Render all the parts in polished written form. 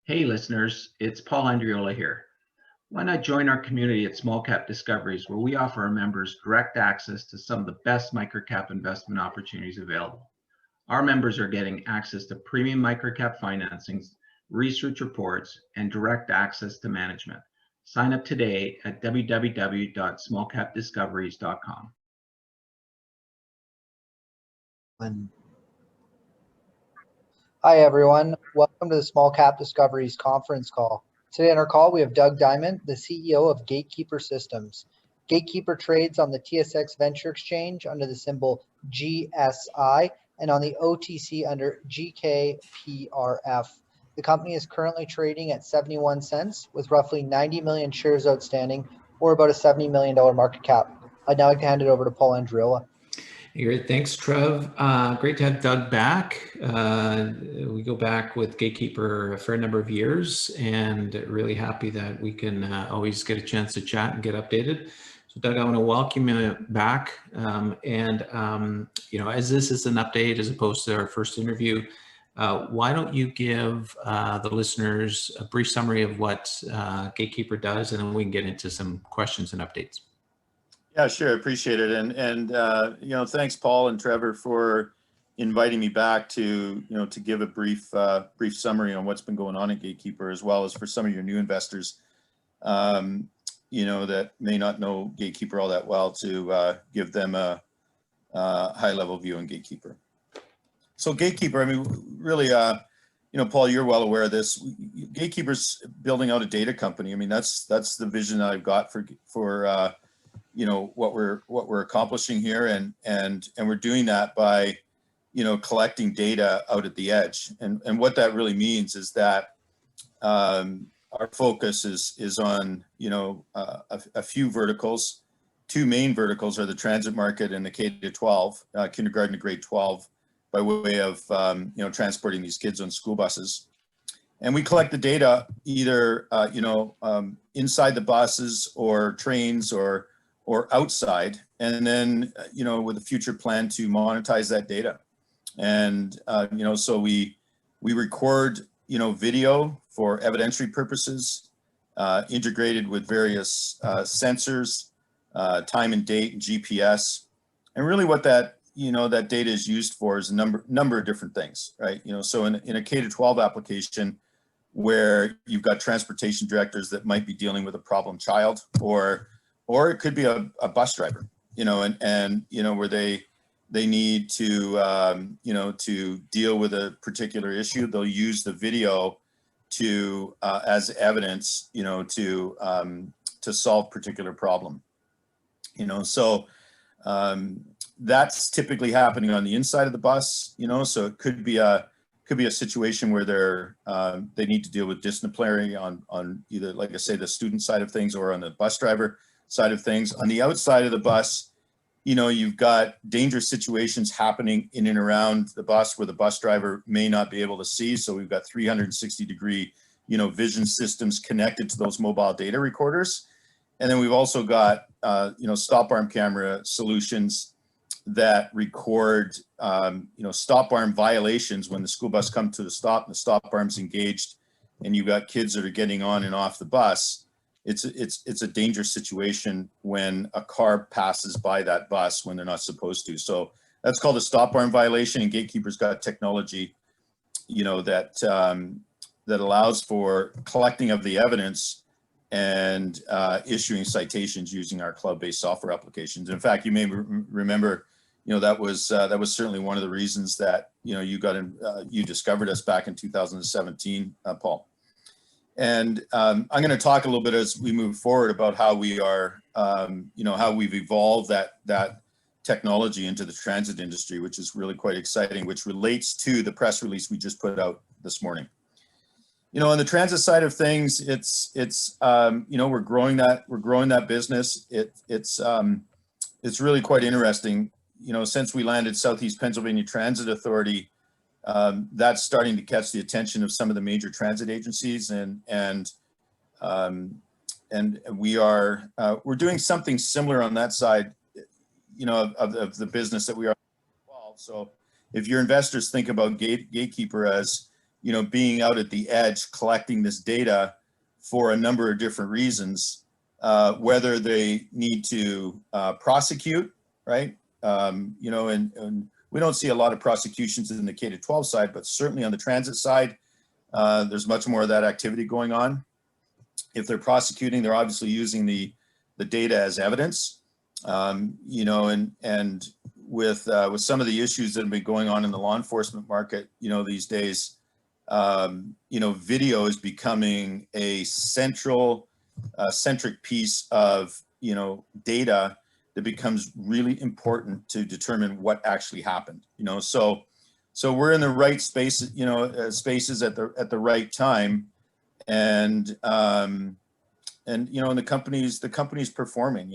Hey listeners, it's Paul Andriola here. Why not join our community at Small Cap Discoveries, where we offer our members direct access to some of the best microcap investment opportunities available. Our members are getting access to premium microcap financings, research reports, and direct access to management. Sign up today at www.smallcapdiscoveries.com. Hi, everyone. Welcome to the Small Cap Discoveries conference call. Today on our call, we have Doug Dyment, the CEO of Gatekeeper Systems. Gatekeeper trades on the TSX Venture Exchange under the symbol GSI and on the OTC under GKPRF. The company is currently trading at 71 cents with roughly 90 million shares outstanding, or about a $70 million market cap. I'd now like to hand it over to Paul Andriola. Great, thanks, Trev. Great to have Doug back. We go back with Gatekeeper a fair number of years, and really happy that we can always get a chance to chat and get updated. So, Doug, I want to welcome you back. As this is an update as opposed to our first interview, why don't you give the listeners a brief summary of what Gatekeeper does, and then we can get into some questions and updates. Yeah, sure. Appreciate it. And thanks, Paul and Trevor, for inviting me back to give a brief summary on what's been going on at Gatekeeper, as well as for some of your new investors, that may not know Gatekeeper all that well, to give them a high-level view on Gatekeeper. So Gatekeeper, I mean, really, Paul, you're well aware of this. Gatekeeper's building out a data company. I mean, that's the vision that I've got for what we're accomplishing here, and we're doing that by collecting data out at the edge, and what that really means is that our focus is on a few verticals. Two main verticals are the transit market and the K-12, kindergarten to grade 12, by way of transporting these kids on school buses. And we collect the data either inside the buses or trains or outside, and then with a future plan to monetize that data. And so we record video for evidentiary purposes, integrated with various sensors, time and date, and GPS. And really what that that data is used for is a number of different things, right? So in a K-12 application, where you've got transportation directors that might be dealing with a problem child, or it could be a bus driver, where they need to to deal with a particular issue. They'll use the video to as evidence, to solve particular problem. So that's typically happening on the inside of the bus. So it could be a situation where they need to deal with disciplinary on either, like I say, the student side of things, or on the bus driver side of things. On the outside of the bus, you've got dangerous situations happening in and around the bus where the bus driver may not be able to see. So we've got 360-degree, vision systems connected to those mobile data recorders. And then we've also got, stop arm camera solutions that record, stop arm violations when the school bus comes to the stop and the stop arm's engaged, and you've got kids that are getting on and off the bus. It's a dangerous situation when a car passes by that bus when they're not supposed to. So that's called a stop arm violation, and Gatekeeper's got technology, that allows for collecting of the evidence and issuing citations using our cloud-based software applications. In fact, you may remember, that was certainly one of the reasons that you discovered us back in 2017, Paul. And I'm going to talk a little bit as we move forward about how we are, how we've evolved that technology into the transit industry, which is really quite exciting, which relates to the press release we just put out this morning. On the transit side of things, it's we're growing that business. It's really quite interesting. Since we landed Southeast Pennsylvania Transit Authority, that's starting to catch the attention of some of the major transit agencies, and we're doing something similar on that side, of the business that we are involved. So if your investors think about Gatekeeper as being out at the edge, collecting this data for a number of different reasons, whether they need to prosecute, right? And we don't see a lot of prosecutions in the K-12 side, but certainly on the transit side, there's much more of that activity going on. If they're prosecuting, they're obviously using the data as evidence, and with some of the issues that have been going on in the law enforcement market, these days, video is becoming a centric piece of, data that becomes really important to determine what actually happened, so we're in the right space, spaces at the right time. And the company's performing,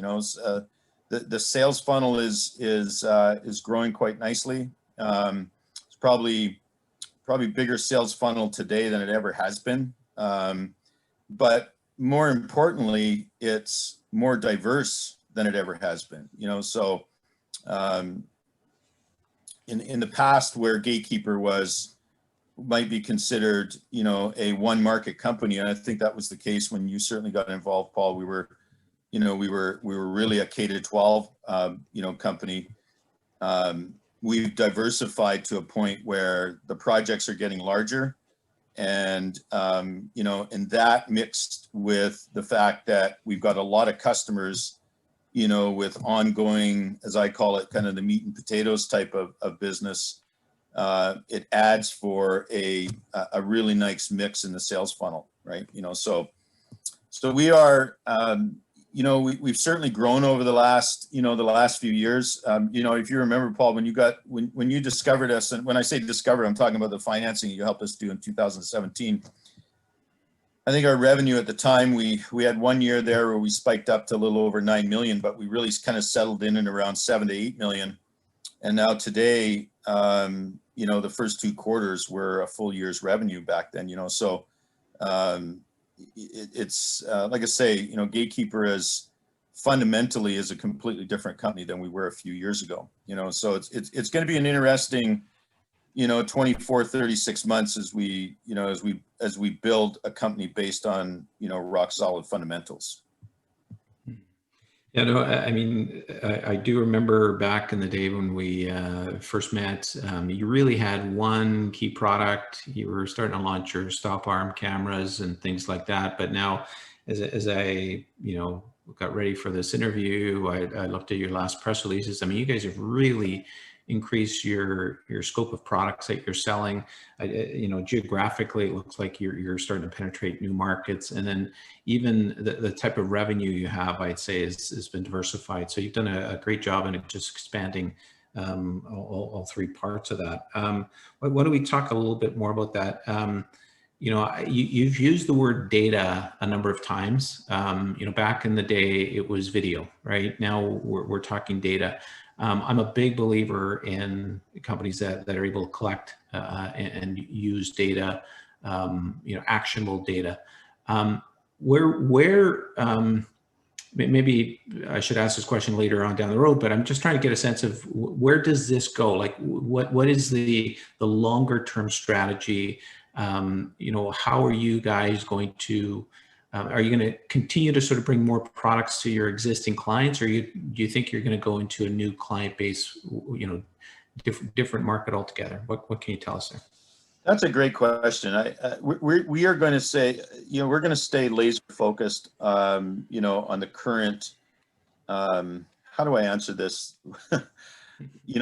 the sales funnel is growing quite nicely. It's probably bigger sales funnel today than it ever has been. But more importantly, it's more diverse than it ever has been, so in the past, where Gatekeeper might be considered, a one market company, and I think that was the case when you certainly got involved, Paul. We were really a K-12 company. We've diversified to a point where the projects are getting larger, and and that mixed with the fact that we've got a lot of customers, with ongoing, as I call it, kind of the meat and potatoes type of business. It adds for a really nice mix in the sales funnel, right? So we are, we've certainly grown over the last few years. If you remember, Paul, when you discovered us, and when I say discovered, I'm talking about the financing you helped us do in 2017. I think our revenue at the time, we had 1 year there where we spiked up to a little over 9 million, but we really kind of settled in and around 7 to 8 million. And now today, the first 2 quarters were a full year's revenue back then, so it's like I say, Gatekeeper is fundamentally a completely different company than we were a few years ago, so it's going to be an interesting, 24, 36 months as we build a company based on, rock solid fundamentals. Yeah, no, I mean, I do remember back in the day when we first met, you really had one key product. You were starting to launch your stop arm cameras and things like that. But now, as I got ready for this interview, I looked at your last press releases. I mean, you guys have really increased your scope of products that you're selling. Geographically, it looks like you're starting to penetrate new markets, and then even the type of revenue you have, I'd say, has been diversified. So you've done a great job in just expanding all 3 parts of that. Why don't we talk a little bit more about that? You've used the word data a number of times. Back in the day, it was video, right? Now we're talking data. I'm a big believer in companies that are able to collect and use data, actionable data. Maybe I should ask this question later on down the road, but I'm just trying to get a sense of where does this go? Like, what is the longer term strategy? How are you guys going to? Are you going to continue to sort of bring more products to your existing clients, or do you think you're going to go into a new client base, different market altogether? What can you tell us there? That's a great question. We are going to say, we're going to stay laser focused, on the current. How do I answer this?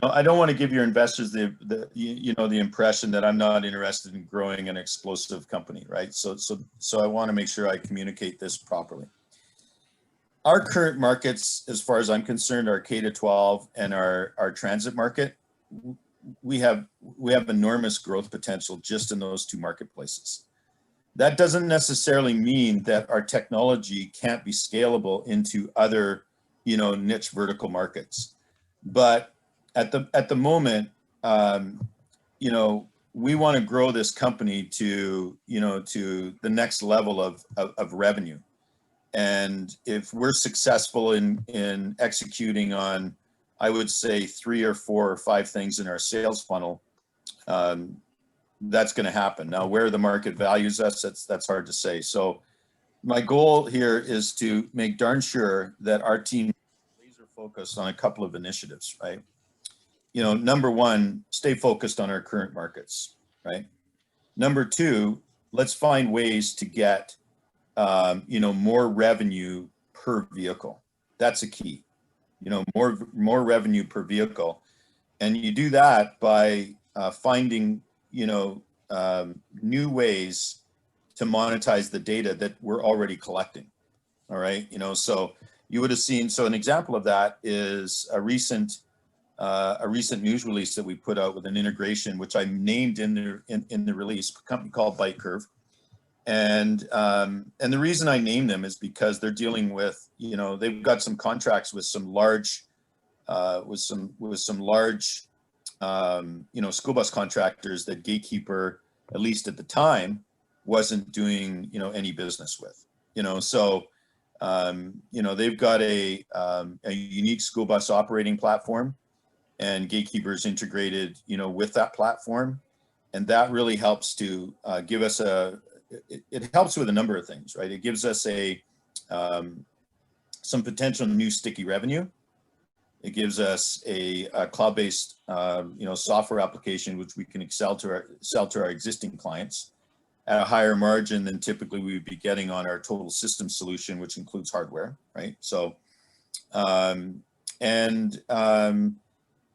I don't want to give your investors the impression that I'm not interested in growing an explosive company, right? So I want to make sure I communicate this properly. Our current markets, as far as I'm concerned, are K-12 and our transit market. We have enormous growth potential just in those 2 marketplaces. That doesn't necessarily mean that our technology can't be scalable into other, niche vertical markets. But at the moment, we want to grow this company to the next level of revenue. And if we're successful in executing on, I would say, 3 or 4 or 5 things in our sales funnel, that's going to happen. Now, where the market values us, that's hard to say. So my goal here is to make darn sure that our team laser focused on a couple of initiatives, right? You know, number one, stay focused on our current markets, right? Number two, let's find ways to get, you know, more revenue per vehicle. That's a key, you know, more revenue per vehicle. And you do that by finding, you know, new ways to monetize the data that we're already collecting. All right, you know, so you would have seen. So an example of that is a recent news release that we put out with an integration, which I named in the release, a company called BikeCurve. And the reason I named them is because they're dealing with, you know, they've got some contracts with some large, you know, school bus contractors that Gatekeeper, at least at the time, wasn't doing, you know, any business with, you know. So, you know, they've got a unique school bus operating platform, and Gatekeeper's integrated, you know, with that platform. And that really helps to give us it helps with a number of things, right? It gives us some potential new sticky revenue. It gives us a cloud-based, you know, software application, which we can sell to our existing clients at a higher margin than typically we would be getting on our total system solution, which includes hardware, right? So, and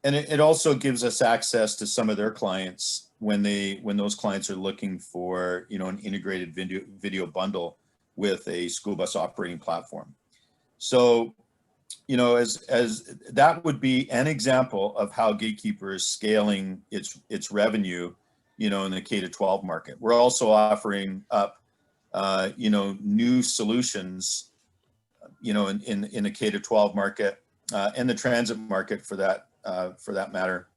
it also gives us access to some of their clients when those clients are looking for, you know, an integrated video bundle with a school bus operating platform. So, you know, as that would be an example of how Gatekeeper is scaling its revenue, you know, in the K-12 market. We're also offering up, you know, new solutions, you know, in the K-12 market and the transit market for that matter,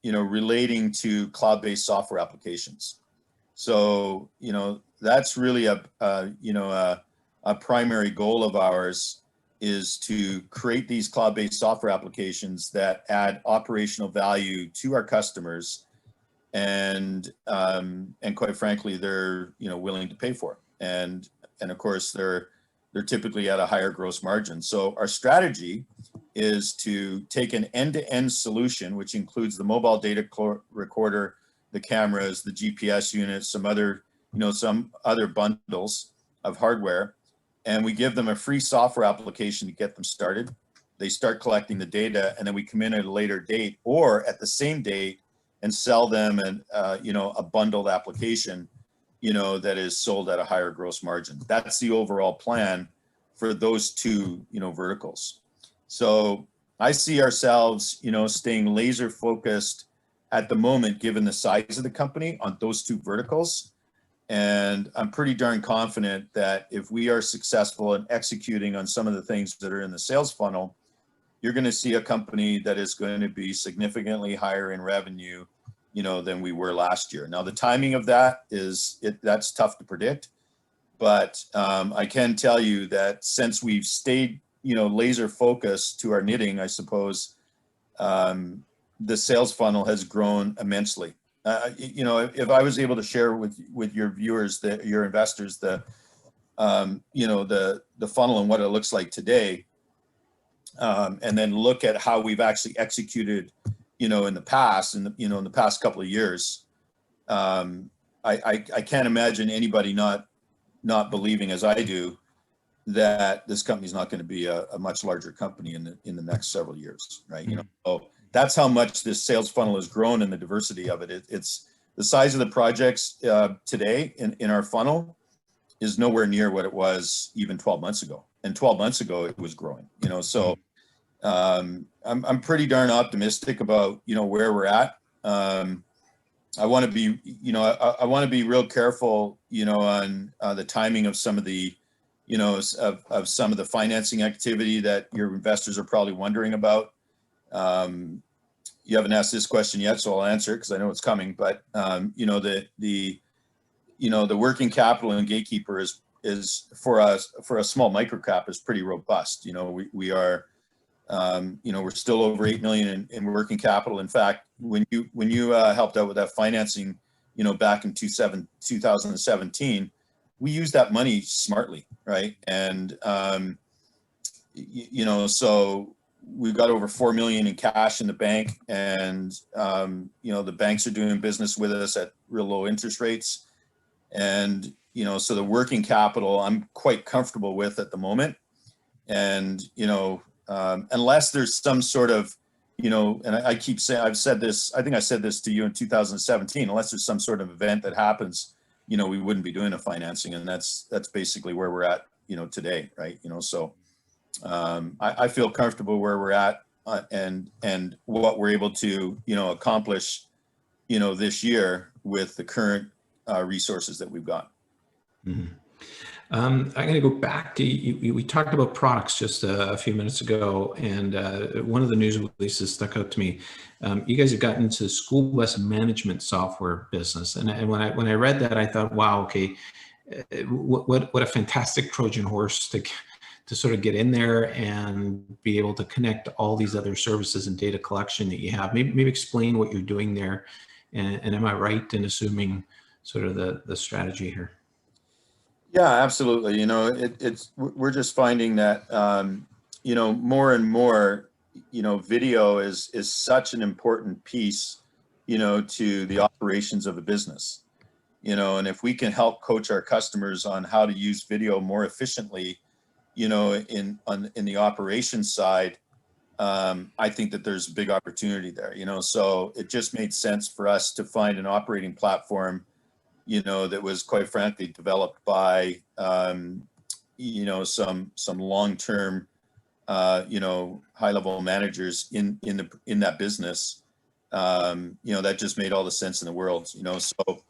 you know, relating to cloud-based software applications. So, you know, that's really a primary goal of ours, is to create these cloud-based software applications that add operational value to our customers, and quite frankly, they're, you know, willing to pay for, and of course they're typically at a higher gross margin. So our strategy is to take an end-to-end solution, which includes the mobile data recorder, the cameras, the GPS units, some other bundles of hardware, and we give them a free software application to get them started. They start collecting the data, and then we come in at a later date or at the same date and sell them you know, a bundled application, you know, that is sold at a higher gross margin. That's the overall plan for those two, you know, verticals. So I see ourselves, you know, staying laser focused at the moment, given the size of the company, on those two verticals. And I'm pretty darn confident that if we are successful in executing on some of the things that are in the sales funnel, you're going to see a company that is going to be significantly higher in revenue, you know, than we were last year. Now, the timing of that that's tough to predict, but I can tell you that since we've stayed, you know, laser focused to our knitting, I suppose, the sales funnel has grown immensely. You know, if I was able to share with your viewers, your investors, you know, the funnel and what it looks like today, and then look at how we've actually executed, you know, in the past, in the past couple of years, I can't imagine anybody not believing, as I do, that this company is not going to be a much larger company in the next several years, right? You know, so that's how much this sales funnel has grown and the diversity of it. It's the size of the projects today in our funnel is nowhere near what it was even 12 months ago. And 12 months ago, it was growing, you know, so I'm pretty darn optimistic about, you know, where we're at. I want to be, you know, I want to be real careful, you know, on the timing of some of the, you know, of some of the financing activity that your investors are probably wondering about. You haven't asked this question yet, so I'll answer it because I know it's coming. But you know, the working capital in Gatekeeper is for a small microcap is pretty robust. You know, we are, you know, we're still over $8 million in working capital. In fact, when you helped out with that financing back in 2017, we used that money smartly, right? And, so we've got over 4 million in cash in the bank, and, the banks are doing business with us at real low interest rates. And, so the working capital I'm quite comfortable with at the moment. And, unless there's some sort of, and I keep saying, I think I said this to you in 2017, unless there's some sort of event that happens, we wouldn't be doing a financing. And that's basically where we're at, today, right? So I feel comfortable where we're at, and what we're able to, accomplish, this year with the current resources that we've got. Mm-hmm. I'm going to go back to you. We talked about products just a few minutes ago, and one of the news releases stuck out to me. You guys have gotten into the school bus management software business, and when I read that, I thought, wow, okay, what a fantastic Trojan horse to sort of get in there and be able to connect all these other services and data collection that you have. Maybe explain what you're doing there, and am I right in assuming sort of the strategy here? Yeah, absolutely. We're just finding that, more and more, video is such an important piece, to the operations of a business, and if we can help coach our customers on how to use video more efficiently, in the operations side, I think that there's a big opportunity there, so it just made sense for us to find an operating platform, that was quite frankly developed by, some long-term, high-level managers in that business, that just made all the sense in the world, so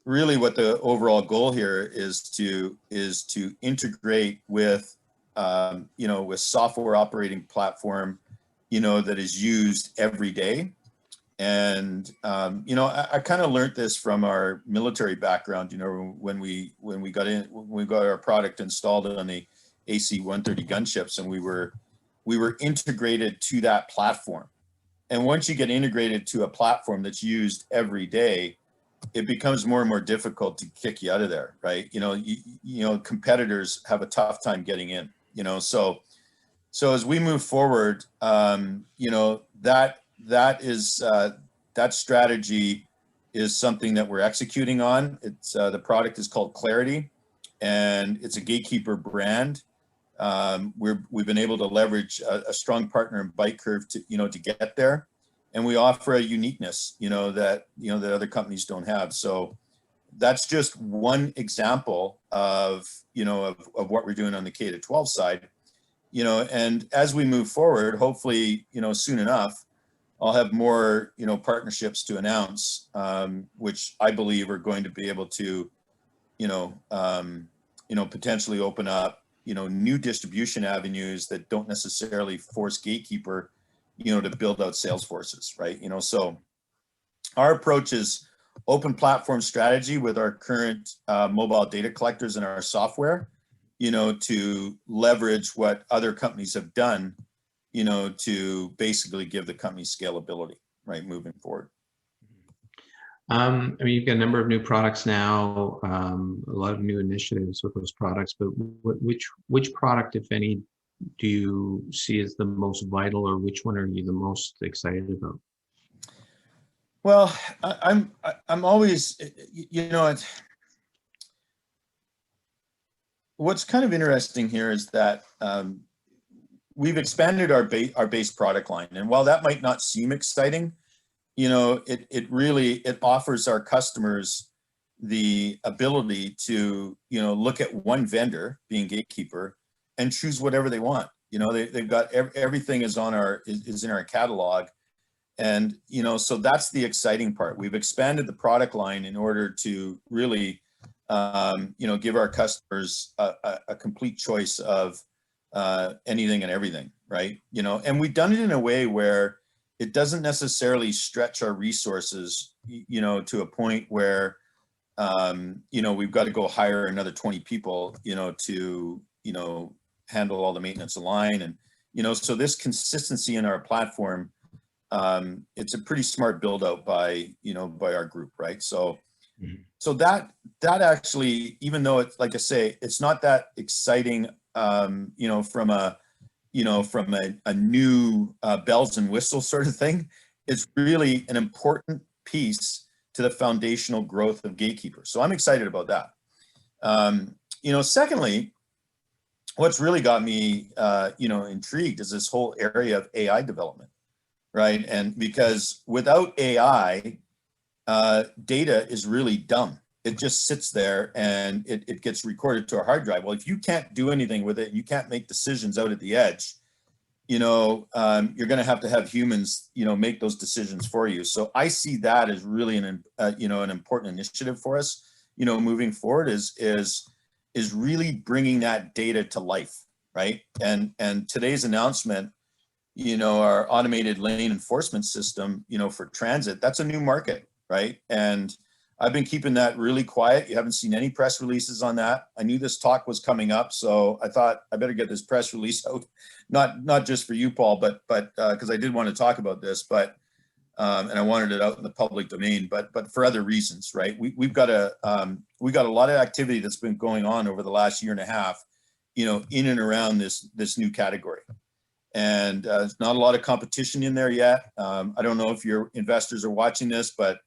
really what the overall goal here is to integrate with, with software operating platform, that is used every day. And, I kind of learned this from our military background, when we got our product installed on the AC-130 gunships, and we were integrated to that platform. And once you get integrated to a platform that's used every day, it becomes more and more difficult to kick you out of there, right? Competitors have a tough time getting in, so as we move forward, that strategy is something that we're executing on. It's the product is called Clarity, and it's a Gatekeeper brand. We've been able to leverage a strong partner in Bike Curve to get there, and we offer a uniqueness, that other companies don't have. So that's just one example of what we're doing on the K-12 side. And as we move forward, hopefully, soon enough, I'll have more, partnerships to announce, which I believe are going to be able to, potentially open up, new distribution avenues that don't necessarily force Gatekeeper, to build out sales forces, right? So our approach is open platform strategy with our current mobile data collectors and our software, to leverage what other companies have done, to basically give the company scalability, right, moving forward. You've got a number of new products now, a lot of new initiatives with those products, but which product, if any, do you see as the most vital, or which one are you the most excited about? Well, I'm always, what's kind of interesting here is that we've expanded our base product line, and while that might not seem exciting, it offers our customers the ability to look at one vendor, being Gatekeeper, and choose whatever they want. They've got everything is in our catalog, and so that's the exciting part. We've expanded the product line in order to really give our customers a complete choice of anything and everything, right? And we've done it in a way where it doesn't necessarily stretch our resources, to a point where, we've got to go hire another 20 people, to, handle all the maintenance of line. And, so this consistency in our platform, it's a pretty smart build out by our group, right? So, So that actually, even though it's, like I say, it's not that exciting, you know, from a new bells and whistles sort of thing, it's really an important piece to the foundational growth of Gatekeeper. So I'm excited about that. You know, secondly, what's really got me, you know, intrigued is this whole area of AI development, right? And because without AI, data is really dumb. It just sits there and it gets recorded to a hard drive. Well, if you can't do anything with it, you can't make decisions out at the edge, you know, you're going to have humans, you know, make those decisions for you. So I see that as really you know, an important initiative for us, you know, moving forward is really bringing that data to life, right? And today's announcement, you know, our automated lane enforcement system, you know, for transit, that's a new market, right? And I've been keeping that really quiet. You haven't seen any press releases on that. I knew this talk was coming up, so I thought I better get this press release out, not just for you, Paul, but because I did want to talk about this, but and I wanted it out in the public domain, but for other reasons, right? We've got a lot of activity that's been going on over the last year and a half, you know, in and around this new category. And there's not a lot of competition in there yet. I don't know if your investors are watching this, but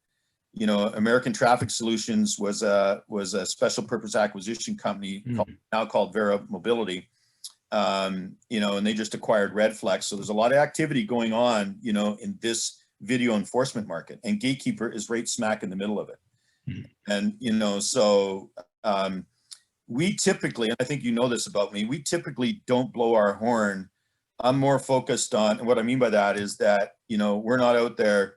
you know, American Traffic Solutions was a special purpose acquisition company now called Vera Mobility. You know, and they just acquired Redflex. So there's a lot of activity going on, you know, in this video enforcement market, and Gatekeeper is right smack in the middle of it. And you know, so we typically, and I think you know this about me, we typically don't blow our horn. I'm more focused on, and what I mean by that is that, you know, we're not out there,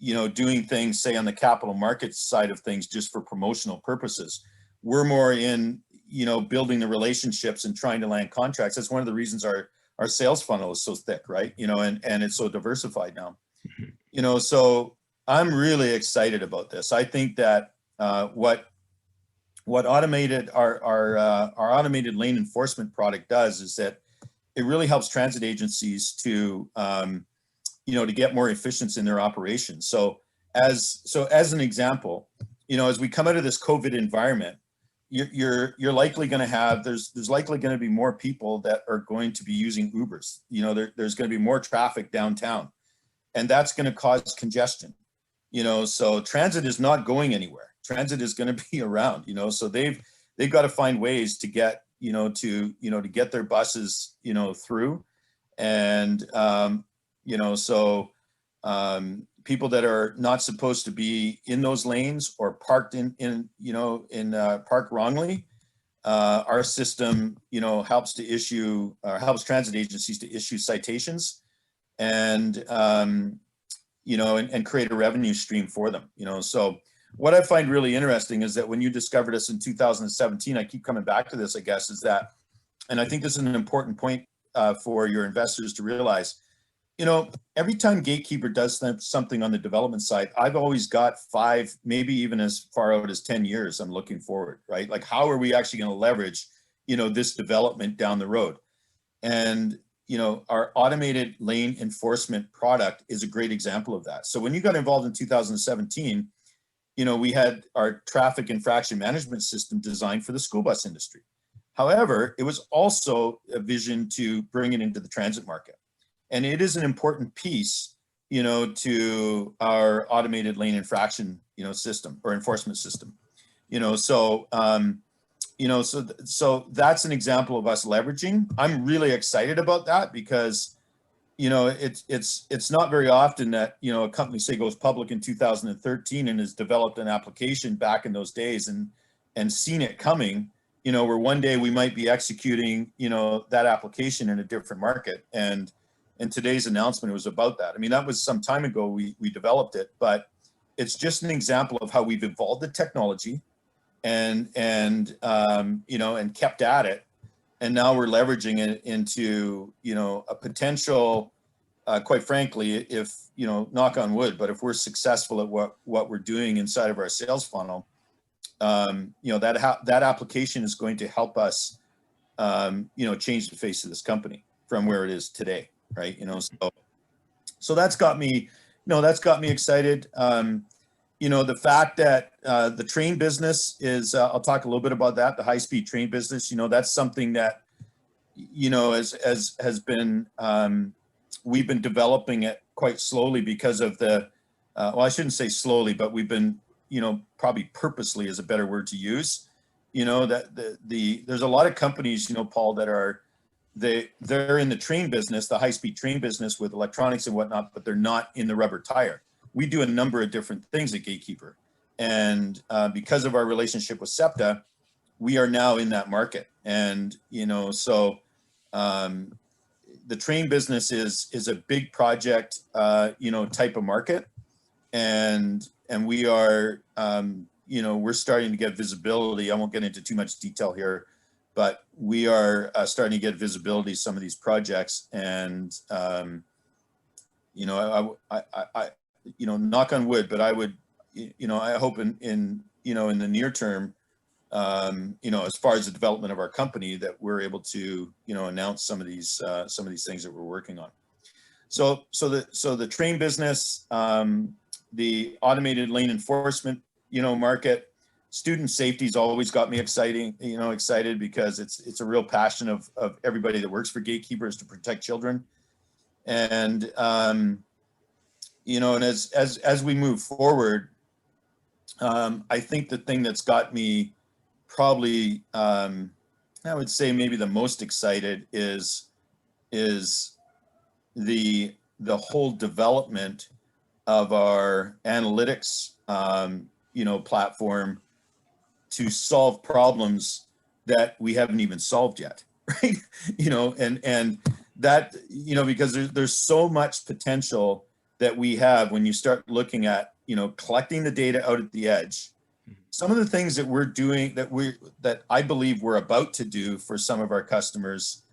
you know, doing things, say, on the capital markets side of things just for promotional purposes. We're more in, you know, building the relationships and trying to land contracts. That's one of the reasons our sales funnel is so thick, right? You know, and it's so diversified now. You know, so I'm really excited about this. I think that what automated our automated lane enforcement product does is that it really helps transit agencies to you know, to get more efficiency in their operations. So as an example, you know, as we come out of this COVID environment, you're likely going to have, there's likely going to be more people that are going to be using Ubers. You know, there's going to be more traffic downtown, and that's going to cause congestion. You know, so transit is not going anywhere. Transit is going to be around. You know, so they've got to find ways to get, you know, to get their buses, you know, through, and you know, so people that are not supposed to be in those lanes or parked parked wrongly, our system, you know, helps transit agencies to issue citations and, you know, and create a revenue stream for them, you know. So what I find really interesting is that when you discovered us in 2017, I keep coming back to this, I guess, is that, and I think this is an important point for your investors to realize, you know, every time Gatekeeper does something on the development side, I've always got 5, maybe even as far out as 10 years, I'm looking forward, right? Like, how are we actually going to leverage, you know, this development down the road? And, you know, our automated lane enforcement product is a great example of that. So when you got involved in 2017, you know, we had our traffic infraction management system designed for the school bus industry. However, it was also a vision to bring it into the transit market. And it is an important piece, you know, to our automated lane infraction, you know, system or enforcement system, you know. So, you know, so that's an example of us leveraging. I'm really excited about that because, you know, it's not very often that, you know, a company, say, goes public in 2013 and has developed an application back in those days and seen it coming, you know, where one day we might be executing, you know, that application in a different market. And today's announcement was about that. I mean, that was some time ago we developed it, but it's just an example of how we've evolved the technology and you know, and kept at it. And now we're leveraging it into, you know, a potential, quite frankly, if, you know, knock on wood, but if we're successful at what we're doing inside of our sales funnel, you know, that application is going to help us, you know, change the face of this company from where it is today. Right. You know, so that's got me, you know, that's got me excited. the fact that the train business is, I'll talk a little bit about that, the high-speed train business, that's something that, has been, we've been developing it quite slowly because of the, well, I shouldn't say slowly, but we've been, probably purposely is a better word to use, that there's a lot of companies, Paul, that are, they're in the train business, the high-speed train business with electronics and whatnot, but they're not in the rubber tire. We do a number of different things at Gatekeeper. And because of our relationship with SEPTA, we are now in that market. And, so the train business is a big project, type of market. And we are, we're starting to get visibility. I won't get into too much detail here, but we are starting to get visibility some of these projects. And, I knock on wood, but I would, I hope in the near term, as far as the development of our company, that we're able to, announce some of these things that we're working on. So the train business, the automated lane enforcement, market, student safety's always got me excited because it's a real passion of everybody that works for Gatekeeper is to protect children. And, and as we move forward, I think the thing that's got me probably, I would say maybe the most excited is the whole development of our analytics, platform to solve problems that we haven't even solved yet, right? And that, because there's so much potential that we have when you start looking at, collecting the data out at the edge. Some of the things that we're doing that I believe we're about to do for some of our customers,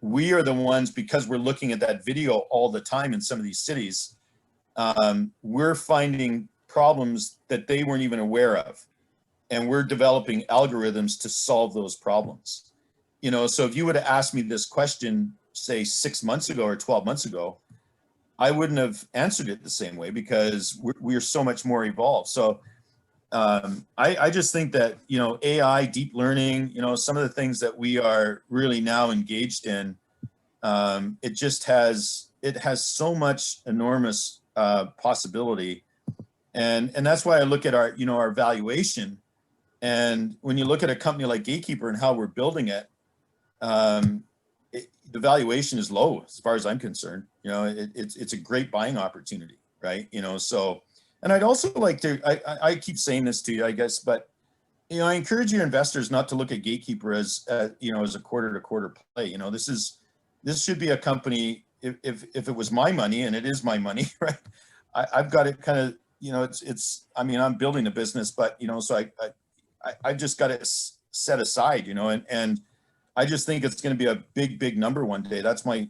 we are the ones, because we're looking at that video all the time in some of these cities, we're finding problems that they weren't even aware of. And we're developing algorithms to solve those problems. So if you would have asked me this question, say 6 months ago or 12 months ago, I wouldn't have answered it the same way because we're so much more evolved. So I just think that, AI, deep learning, some of the things that we are really now engaged in, it has so much enormous possibility. And that's why I look at our, our valuation. And when you look at a company like Gatekeeper and how we're building it, the valuation is low as far as I'm concerned. It's a great buying opportunity, right? So, and I'd also like to, I keep saying this to you, I guess, but, I encourage your investors not to look at Gatekeeper as, as a quarter to quarter play. This should be a company, if it was my money, and it is my money, right? I've got it kind of, I'm building a business, but, so I just got it set aside, and I just think it's going to be a big number one day. That's my,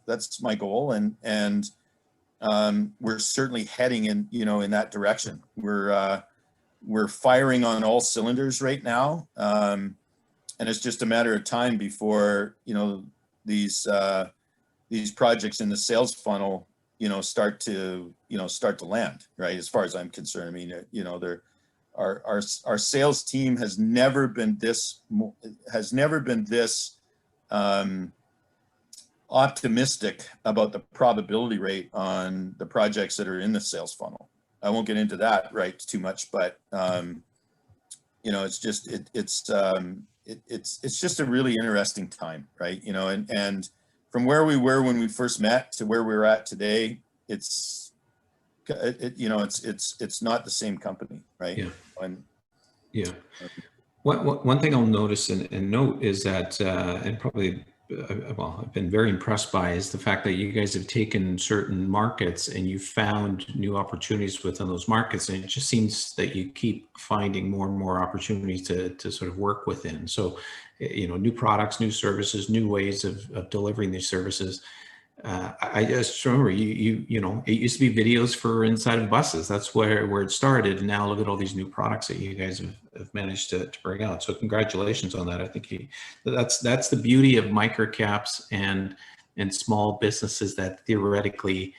that's my goal. And we're certainly heading in, in that direction. We're firing on all cylinders right now. And it's just a matter of time before, these projects in the sales funnel, start to land, right? As far as I'm concerned, our sales team has never been this optimistic about the probability rate on the projects that are in the sales funnel. I won't get into that too much, but it's just a really interesting time, right? And from where we were when we first met to where we're at today, it's not the same company, right? Yeah. One thing I'll notice and note is that, and probably, I've been very impressed by is the fact that you guys have taken certain markets and you found new opportunities within those markets. And it just seems that you keep finding more and more opportunities to sort of work within. So, new products, new services, new ways of delivering these services. I just remember it used to be videos for inside of buses. That's where it started. And now look at all these new products that you guys have managed to bring out. So congratulations on that. I think that's the beauty of microcaps and small businesses that theoretically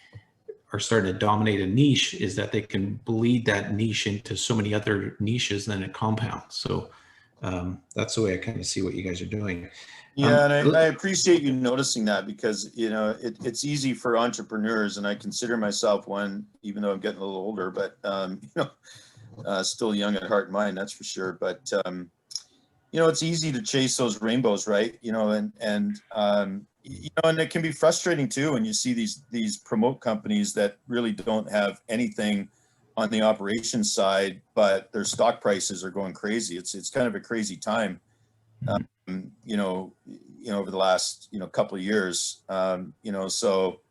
are starting to dominate a niche is that they can bleed that niche into so many other niches, then it compounds. So that's the way I kind of see what you guys are doing. Yeah, and I appreciate you noticing that, because, you know, it's easy for entrepreneurs, and I consider myself one, even though I'm getting a little older, but, you know, still young at heart and mind, that's for sure. But, you know, it's easy to chase those rainbows, right? You know, you know, and it can be frustrating too when you see these promote companies that really don't have anything on the operations side, but their stock prices are going crazy. It's kind of a crazy time. You know, over the last, you know, couple of years, you know, so,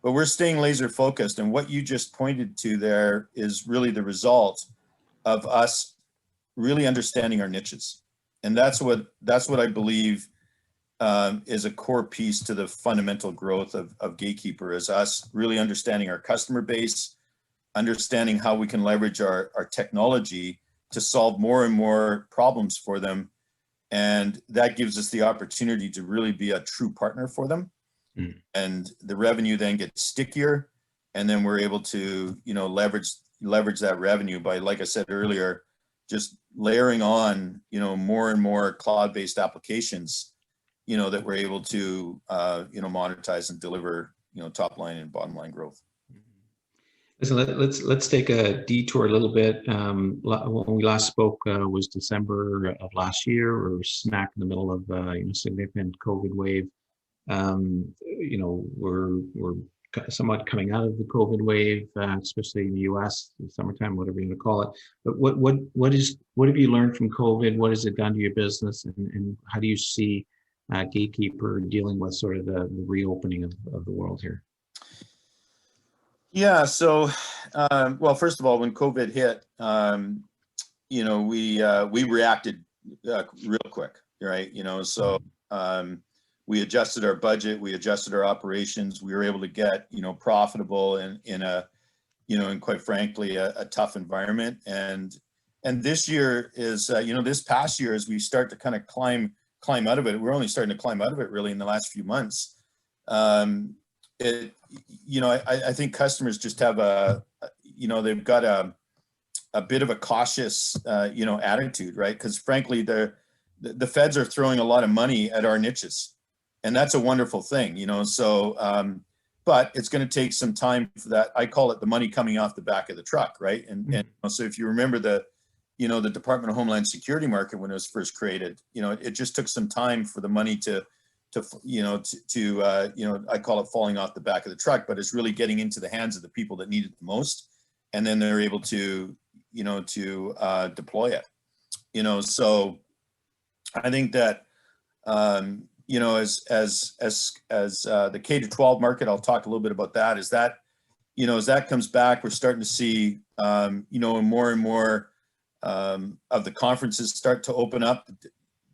but we're staying laser focused. And what you just pointed to there is really the result of us really understanding our niches. And that's what I believe is a core piece to the fundamental growth of Gatekeeper, is us really understanding our customer base, understanding how we can leverage our technology to solve more and more problems for them. And that gives us the opportunity to really be a true partner for them. And the revenue then gets stickier. And then we're able to, you know, leverage that revenue by, like I said earlier, just layering on, you know, more and more cloud-based applications, you know, that we're able to, you know, monetize and deliver, you know, top line and bottom line growth. Listen, let's take a detour a little bit. When we last spoke was December of last year. We were smack in the middle of you know, significant COVID wave. You know, we're somewhat coming out of the COVID wave, especially in the U.S., the summertime, whatever you want to call it. But what have you learned from COVID? What has it done to your business, and how do you see Gatekeeper dealing with sort of the reopening of the world here? Yeah. So, well, first of all, when COVID hit, you know, we reacted real quick, right? You know, so we adjusted our budget, we adjusted our operations. We were able to get, you know, profitable in a, you know, and quite frankly, a tough environment. And this year is, you know, this past year, as we start to kind of climb out of it, we're only starting to climb out of it really in the last few months. You know, I think customers just have you know, they've got a bit of a cautious, you know, attitude, right? Because frankly, the feds are throwing a lot of money at our niches, and that's a wonderful thing, you know. So, but it's going to take some time for that. I call it the money coming off the back of the truck, right? And so if you remember you know, the Department of Homeland Security market when it was first created, you know, it just took some time for the money to you know, you know, I call it falling off the back of the truck, but it's really getting into the hands of the people that need it the most, and then they're able to, you know, to deploy it, you know. So I think that, you know, as the K-12 market, I'll talk a little bit about that. Is that, you know, as that comes back, we're starting to see, you know, more and more of the conferences start to open up.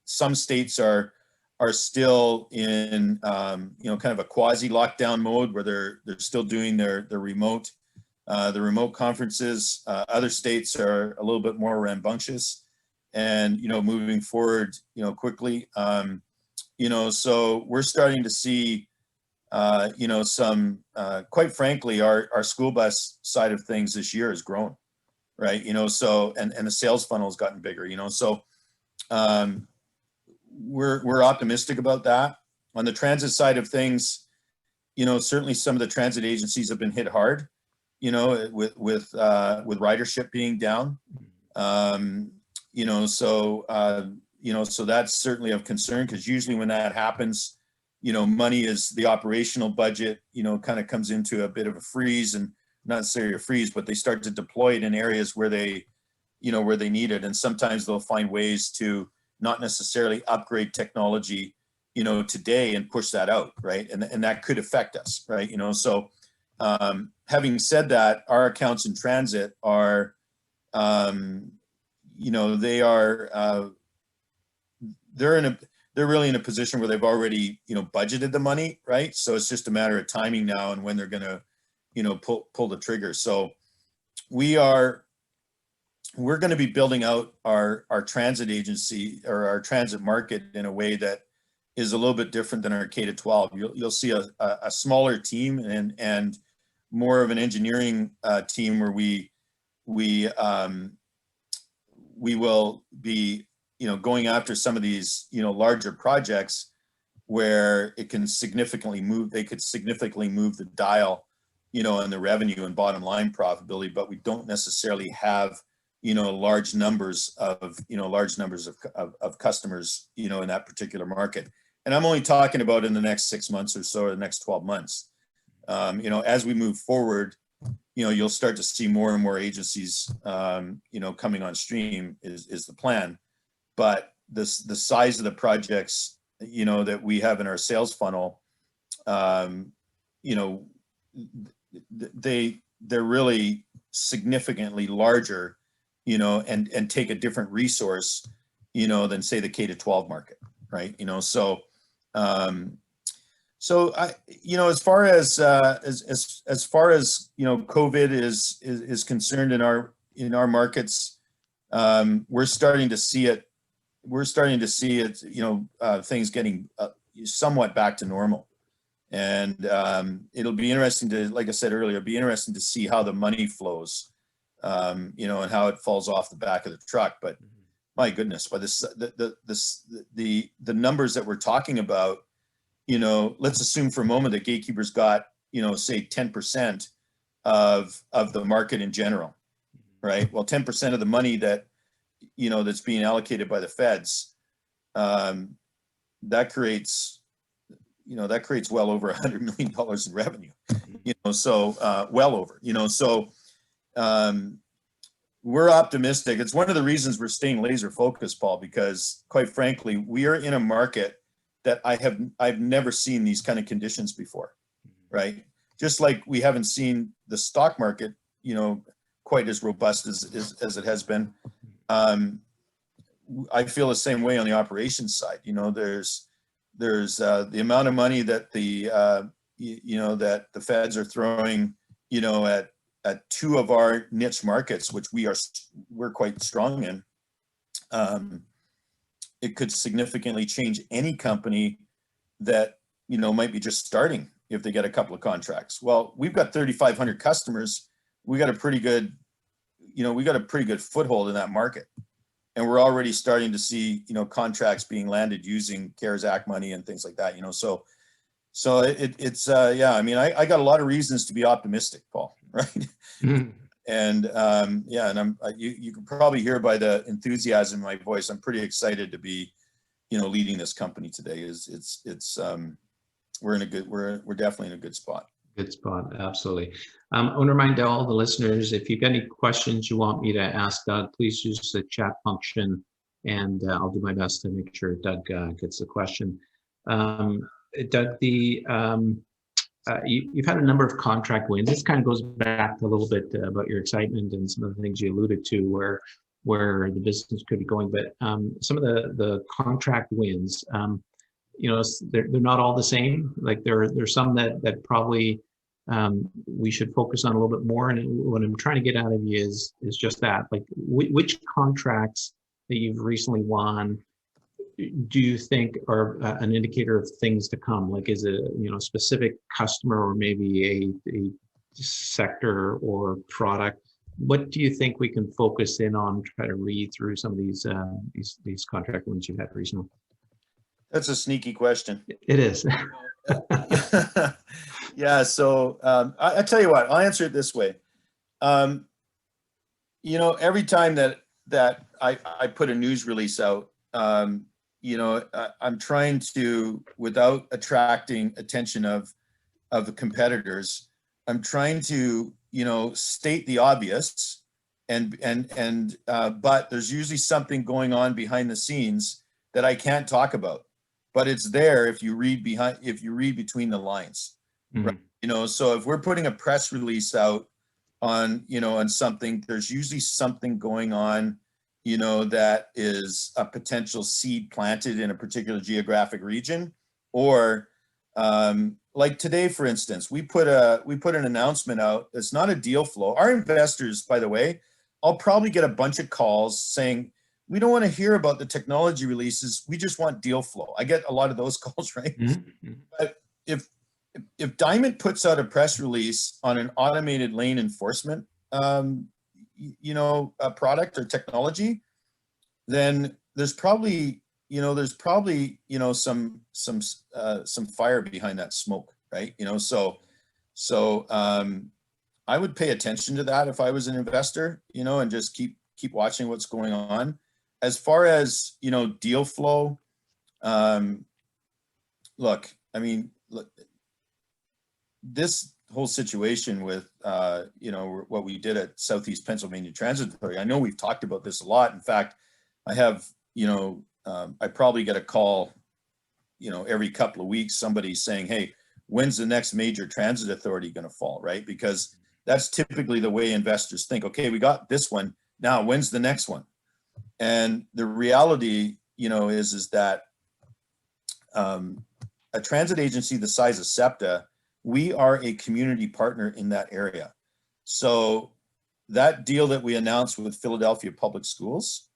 Some states are still in, you know, kind of a quasi lockdown mode where they're still doing their remote conferences. Other states are a little bit more rambunctious and, you know, moving forward, you know, quickly. You know, so we're starting to see, you know, some, quite frankly, our school bus side of things this year has grown, right? You know, so, and the sales funnel has gotten bigger, you know, so, we're optimistic about that. On the transit side of things, you know, certainly some of the transit agencies have been hit hard, you know, with ridership being down. You know, so you know, so that's certainly of concern, because usually when that happens, you know, money is the operational budget, you know, kind of comes into a bit of a freeze, and not necessarily a freeze, but they start to deploy it in areas where they, you know, where they need it. And sometimes they'll find ways to not necessarily upgrade technology, you know, today and push that out, right? And that could affect us, right? You know, so having said that, our accounts in transit are, you know, they're really in a position where they've already, you know, budgeted the money, right? So it's just a matter of timing now and when they're going to, you know, pull the trigger. So we're going to be building out our transit agency or our transit market in a way that is a little bit different than our K-12. You'll see a smaller team and more of an engineering team where we will be, going after some of these, larger projects where it can significantly move, they could significantly move the dial, on the revenue and bottom line profitability, but we don't necessarily have, large numbers of customers, in that particular market. And I'm only talking about in the next 6 months or so, or the next 12 months. As we move forward, you'll start to see more and more agencies, coming on stream is the plan. But the size of the projects, that we have in our sales funnel, they're really significantly larger, and take a different resource, than say the K-12 market, right? So I, as far as COVID is concerned in our markets, we're starting to see it. Things getting somewhat back to normal, and it'll be interesting to, like I said earlier, be interesting to see how the money flows, and how it falls off the back of the truck. But my goodness, by the numbers that we're talking about. Let's assume for a moment that Gatekeeper's got, say 10% of the market in general, right? Well, 10% of the money that, that's being allocated by the feds, that creates well over $100 million in revenue, so well over, so we're optimistic. It's one of the reasons we're staying laser focused, Paul, because quite frankly, we are in a market that I've never seen these kind of conditions before, right? Just like we haven't seen the stock market, quite as robust as it has been. I feel the same way on the operations side. There's the amount of money that that the feds are throwing, at two of our niche markets, which we're quite strong in. It could significantly change any company that, might be just starting if they get a couple of contracts. Well, we've got 3,500 customers. We got a pretty good foothold in that market. And we're already starting to see, contracts being landed using CARES Act money and things like that, so it's yeah, I mean, I got a lot of reasons to be optimistic, Paul, right? And yeah, and you can probably hear by the enthusiasm in my voice, I'm pretty excited to be, leading this company today. We're definitely in a good spot. Good spot, absolutely. I want to remind all the listeners, if you've got any questions you want me to ask Doug, please use the chat function, and I'll do my best to make sure Doug gets the question. Doug, you've had a number of contract wins. This kind of goes back to a little bit about your excitement and some of the things you alluded to where the business could be going. But some of the contract wins, they're not all the same. Like there's some that probably we should focus on a little bit more. And what I'm trying to get out of you is just that, like which contracts that you've recently won do you think are an indicator of things to come? Like, is it a specific customer or maybe a sector or product? What do you think we can focus in on, try to read through some of these contract wins you've had recently? That's a sneaky question. It is. Yeah. So I tell you what, I'll answer it this way. Every time that I put a news release out, I'm trying to, without attracting attention of the competitors, I'm trying to, state the obvious, but there's usually something going on behind the scenes that I can't talk about, but it's there if you read between the lines, right? So if we're putting a press release out on, on something, there's usually something going on, that is a potential seed planted in a particular geographic region, or like today, for instance, we put an announcement out. It's not a deal flow. Our investors, by the way, I'll probably get a bunch of calls saying, we don't want to hear about the technology releases. We just want deal flow. I get a lot of those calls, right? But if Dyment puts out a press release on an automated lane enforcement, a product or technology, then there's probably some fire behind that smoke, right? So I would pay attention to that if I was an investor, and just keep watching what's going on. As far as deal flow, look, this whole situation with what we did at Southeast Pennsylvania Transit Authority, I know we've talked about this a lot. In fact, I have I probably get a call every couple of weeks, somebody saying, hey, when's the next major transit authority going to fall, right? Because that's typically the way investors think. Okay, we got this one, now when's the next one? And the reality is that a transit agency the size of SEPTA, we are a community partner in that area. So that deal that we announced with Philadelphia Public Schools,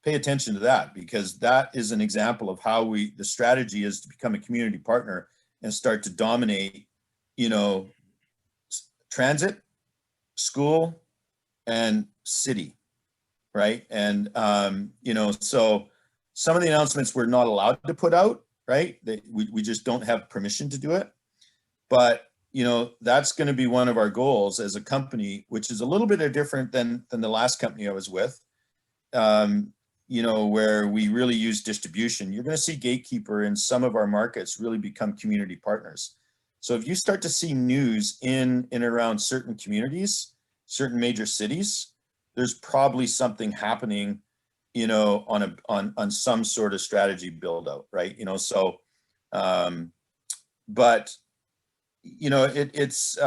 pay attention to that, because that is an example of how the strategy is to become a community partner and start to dominate, transit, school, and city, right? And, so some of the announcements we're not allowed to put out, right? We just don't have permission to do it. But, that's going to be one of our goals as a company, which is a little bit different than the last company I was with, where we really use distribution. You're going to see Gatekeeper in some of our markets really become community partners. So if you start to see news in and around certain communities, certain major cities, there's probably something happening, on some sort of strategy build out, right? But it's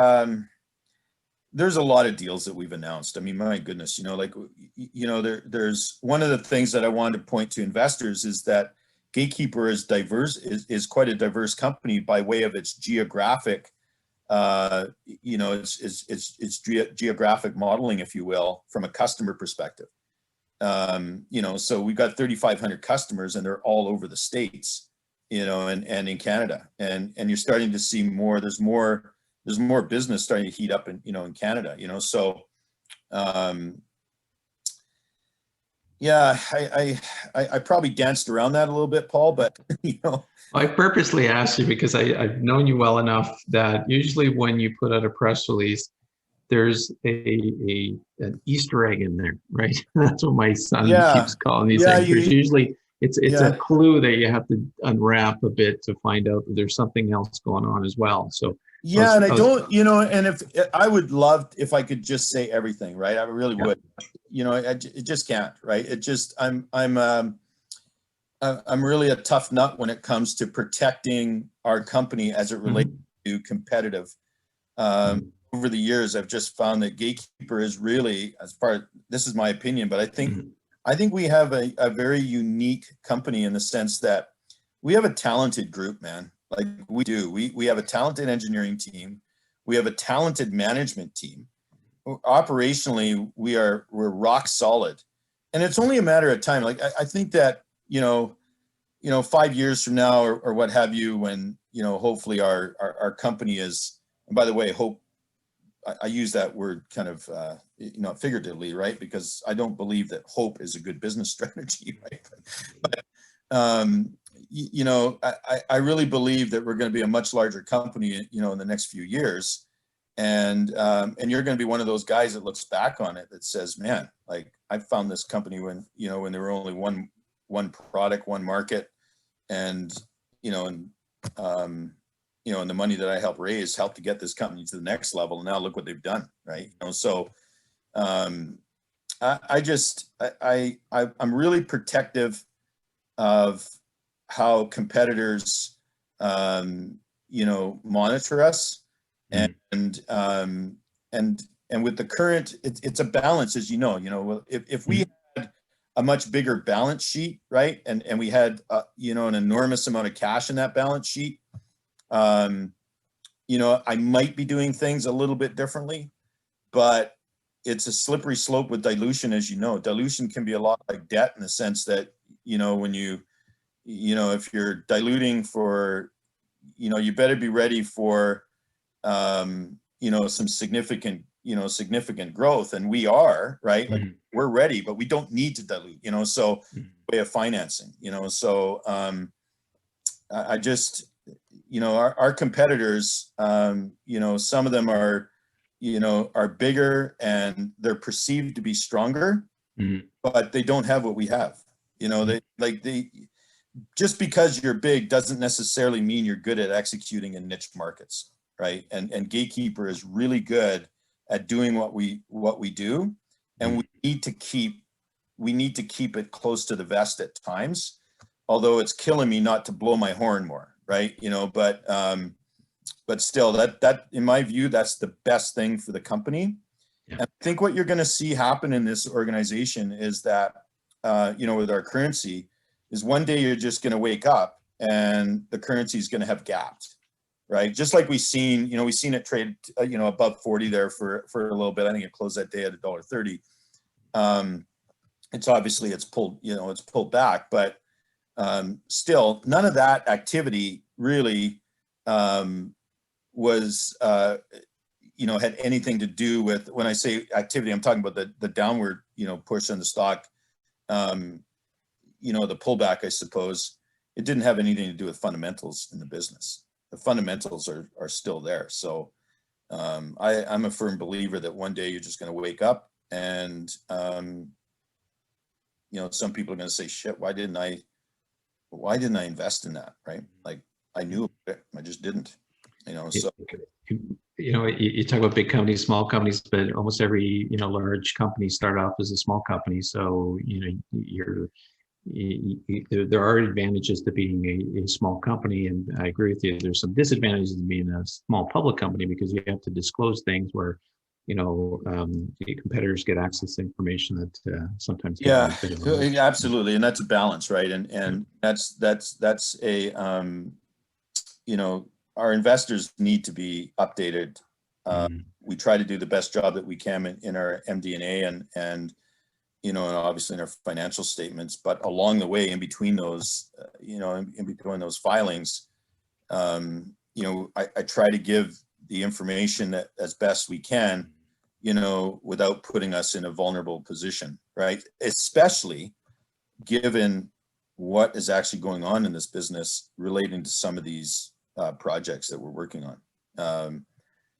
there's a lot of deals that we've announced. My goodness, there's one of the things that I wanted to point to investors is that Gatekeeper is diverse, is quite a diverse company by way of its geographic, its geographic modeling, if you will, from a customer perspective. So we've got 3,500 customers and they're all over the States, and in Canada, and you're starting to see more, there's more business starting to heat up in Canada, so yeah, I probably danced around that a little bit, Paul, but I purposely asked you because I've known you well enough that usually when you put out a press release, there's an Easter egg in there, right? That's what my son keeps calling these things. There's usually it's a clue that you have to unwrap a bit to find out that there's something else going on as well. So and if I would love if I could just say everything, right? I really would. It just can't, right? It just I'm really a tough nut when it comes to protecting our company as it relates to competitive. Over the years, I've just found that Gatekeeper is really, this is my opinion, but I think we have a very unique company in the sense that we have a talented group, man. Like we do. We have a talented engineering team. We have a talented management team. Operationally, we're rock solid. And it's only a matter of time. Like I think that, 5 years from now or what have you, when, hopefully our company is, and by the way, hope, I use that word kind of, figuratively, right? Because I don't believe that hope is a good business strategy, right? But, I really believe that we're going to be a much larger company, in the next few years. And you're going to be one of those guys that looks back on it that says, man, like I found this company when there were only one product, one market, and, and the money that I helped raise helped to get this company to the next level. And now look what they've done, right? So I'm really protective of how competitors, monitor us, and with the current, it's a balance, as if we had a much bigger balance sheet, right, and we had an enormous amount of cash in that balance sheet, I might be doing things a little bit differently, but it's a slippery slope with dilution, as dilution can be a lot like debt in the sense that when if you're diluting for you know, you better be ready for, you know, some significant, you know, significant growth. And we are, right? Like we're ready, but we don't need to dilute, you know, so way of financing, you know, so I just, you know, our competitors, you know, some of them are, you know, are bigger and they're perceived to be stronger, but they don't have what we have. You know, they just because you're big doesn't necessarily mean you're good at executing in niche markets, right? And Gatekeeper is really good at doing what we do, and we need to keep it close to the vest at times. Although it's killing me not to blow my horn more, right? You know, but still, that in my view, that's the best thing for the company. Yeah. And I think what you're going to see happen in this organization is that, you know, with our currency, is one day you're just going to wake up and the currency is going to have gapped, right? Just like we've seen, you know, we've seen it trade, you know, above 40 there for a little bit. I think it closed that day at $1.30. It's obviously it's pulled, you know, it's pulled back, but still, none of that activity really was, you know, had anything to do with, when I say activity, I'm talking about the downward, you know, push on the stock, you know, the pullback, I suppose. It didn't have anything to do with fundamentals in the business. The fundamentals are still there. So I'm a firm believer that one day you're just going to wake up and, you know, some people are going to say, shit, why didn't I invest in that? Right? Like I knew it, I just didn't, you know, so. You know, you talk about big companies, small companies, but almost every, you know, large company start off as a small company. So, you know, there are advantages to being a small company. And I agree with you. There's some disadvantages to being a small public company because you have to disclose things where, you know, competitors get access to information that sometimes. Yeah, absolutely. And that's a balance, right? And that's a, you know, our investors need to be updated. We try to do the best job that we can in our MD&A and, you know, and obviously in our financial statements, but along the way, in between those, you know, in between those filings, you know, I try to give the information that as best we can, you know, without putting us in a vulnerable position, right? Especially given what is actually going on in this business relating to some of these projects that we're working on.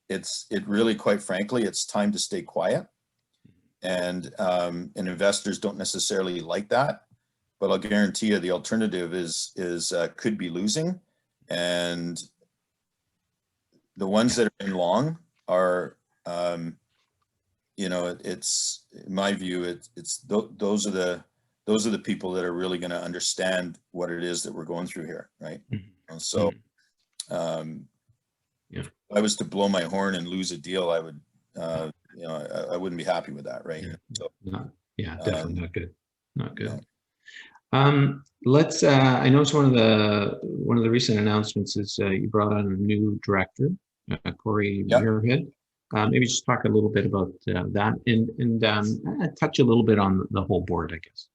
It really, quite frankly, it's time to stay quiet. And investors don't necessarily like that, but I'll guarantee you the alternative is could be losing. And the ones that are in long are, you know, it's in my view, it's those are the people that are really going to understand what it is that we're going through here, right? And so, if I was to blow my horn and lose a deal, I would, you know, I wouldn't be happy with that, right? Yeah, so, definitely not good. Not good. Yeah. Let's. I noticed one of the recent announcements is you brought on a new director, Corey Muirhead. Maybe just talk a little bit about that and touch a little bit on the whole board, I guess.